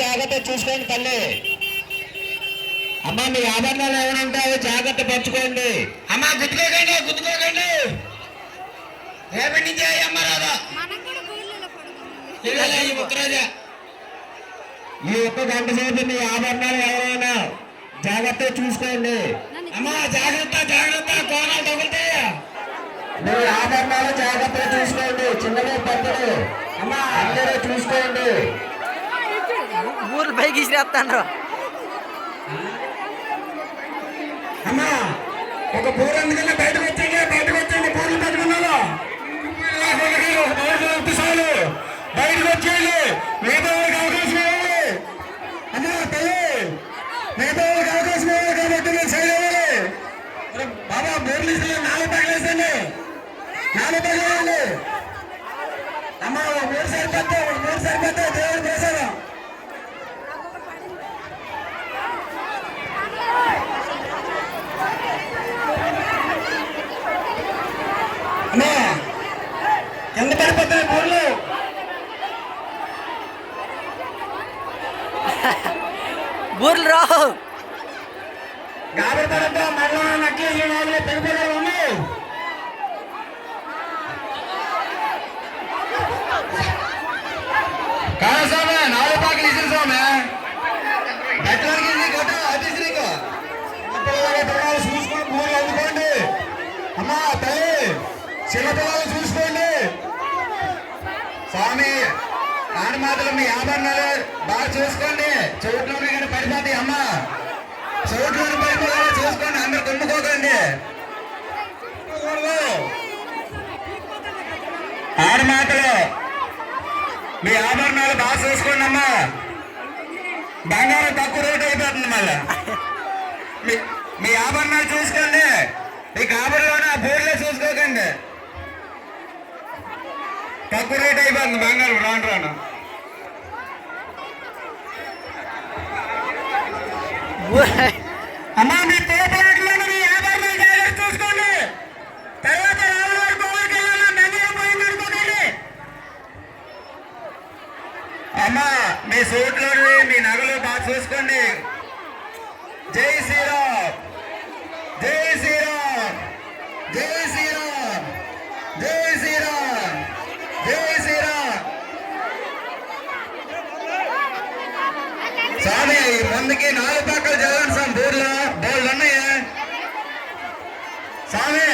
జాగ్రత్త చూసుకోండి తల్లి. అమ్మా మీ ఆభరణాలు ఏమైనా ఉంటాయో జాగ్రత్త పంచుకోండి. అమ్మా గుద్దుకోకండి గుద్దుకోకండి. రేపటి నుంచి అమ్మ రాదా ముక్కరాజా. ఈ ఒక్క గంట సేపు మీ ఆభరణాలు ఎవరైనా జాగ్రత్త చూసుకోండి. అమ్మా జాగ్రత్త జాగ్రత్త కోణాలు తగులుతాయా. మీ ఆభరణాలు జాగ్రత్త చూసుకోండి. చిన్నవి పెద్దలు అమ్మా అందరూ చూసుకోండి. ఊర్లు పైకి ఇసిరేస్తాను. అమ్మా ఒక బోర్ అందుకన్నా బయటకు వచ్చండి బయటకు వచ్చండి. బోర్లు పెట్టుకున్నాను చాలు బయటకు వచ్చేయండి. మిగతా వాళ్ళకి అవకాశం ఇవ్వాలి. అమ్మా తల్లి మిగతా వాళ్ళకి అవకాశం ఇవ్వాలి కాబట్టి నేను సైడ్ అవ్వాలి. బాబా బోర్లు ఇస్తే 4 పగలేసండి 4 పగలేయండి. అమ్మా 3 సరిపోతే దేవుడు ప్రసాదం. అమ్మా ఎంత పడిపోతాయి బోర్లు. ఊర్లు రావు. గాబరి పడద్దా మళ్ళా నక్కి తెగిపోయారు ఉన్నాయి. కాదు స్వామి 4 పాకలు ఇచ్చిన స్వామి బెట్టలకి కొట్ట అతిశ్రీకు పిల్లలు చూసుకుని పూలు అందుకోండి. అమ్మా తల్లి చిన్నపిల్లలు చూసుకోండి. స్వామి ఆడమాతలు మీ ఆభరణాలు బాగా చూసుకోండి. చోట్లోనే కానీ పడిపోతాయి. అమ్మ చోట్లోనే పడిపోయేలా చూసుకోండి. అందరు తుమ్ముకోకండి. ఆడమాతలు మీ ఆభరణాలు బాగా చూసుకోండి. అమ్మా బంగారం తక్కువ రేట్ అయిపోతుంది. మళ్ళా మీ ఆభరణాలు చూసుకోండి. మీ కాబరిలోనే ఆ బోర్లే చూసుకోకండి. తక్కువ రేట్ అయిపోతుంది బంగారం రాను రాను. అమ్మా మీ తోటలోనే మీ ఆభరణాలు జాగ్రత్త చూసుకోండి. తర్వాత రావాలి గోవాకి వెళ్ళాలి బంగారం పోయింది అనుకోకండి. అమ్మా మీ సూట్లోని మీ నగలు బాగా చూసుకోండి. జై శ్రీరామ్ జై శ్రీరామ్ జై శ్రీరామ్ జై శ్రీరామ్ జై శ్రీరామ్. స్వామి ముందుకి 4 పక్కలు చదవండి. స్వామి బోర్లు ఉన్నాయా స్వామి.